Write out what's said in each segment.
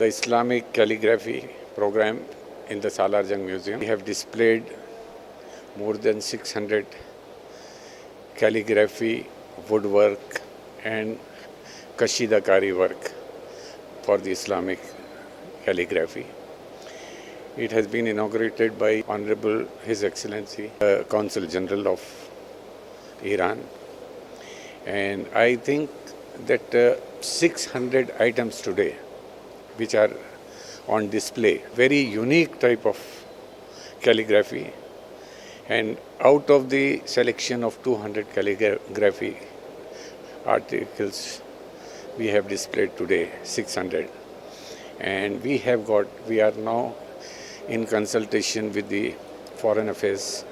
the Islamic calligraphy program in the Salar Jung Museum. We have displayed more than 600 calligraphy, woodwork and Kashidakari work for the Islamic calligraphy. It has been inaugurated by Honorable His Excellency, Consul General of Iran. And I think that 600 items today which are on display, very unique type of calligraphy, and out of the selection of 200 calligraphy articles we have displayed today 600, and we are now in consultation with the Foreign Affairs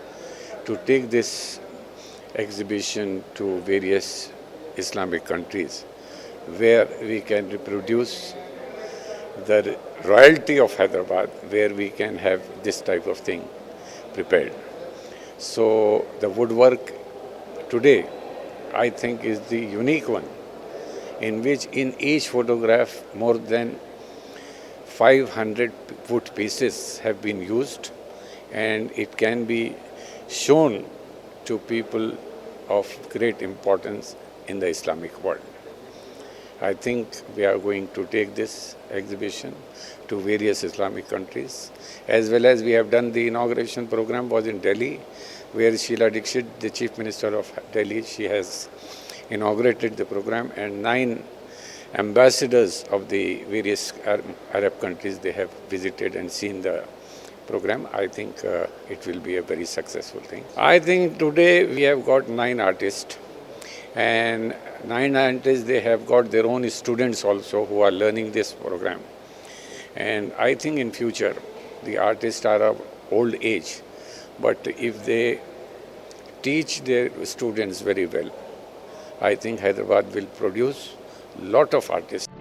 to take this exhibition to various Islamic countries where we can reproduce the royalty of Hyderabad, where we can have this type of thing prepared. So the woodwork today, I think, is the unique one, in which in each photograph more than 500 wood pieces have been used, and it can be shown to people of great importance in the Islamic world. I think we are going to take this exhibition to various Islamic countries, as well as we have done the inauguration program was in Delhi, where Sheila Dixit, the Chief Minister of Delhi, she has inaugurated the program, and 9 ambassadors of the various Arab countries, they have visited and seen the program. I think it will be a very successful thing. I think today we have got 9 artists, and 9 artists, they have got their own students also who are learning this program. And I think in future the artists are of old age, but if they teach their students very well, I think Hyderabad will produce lot of artists.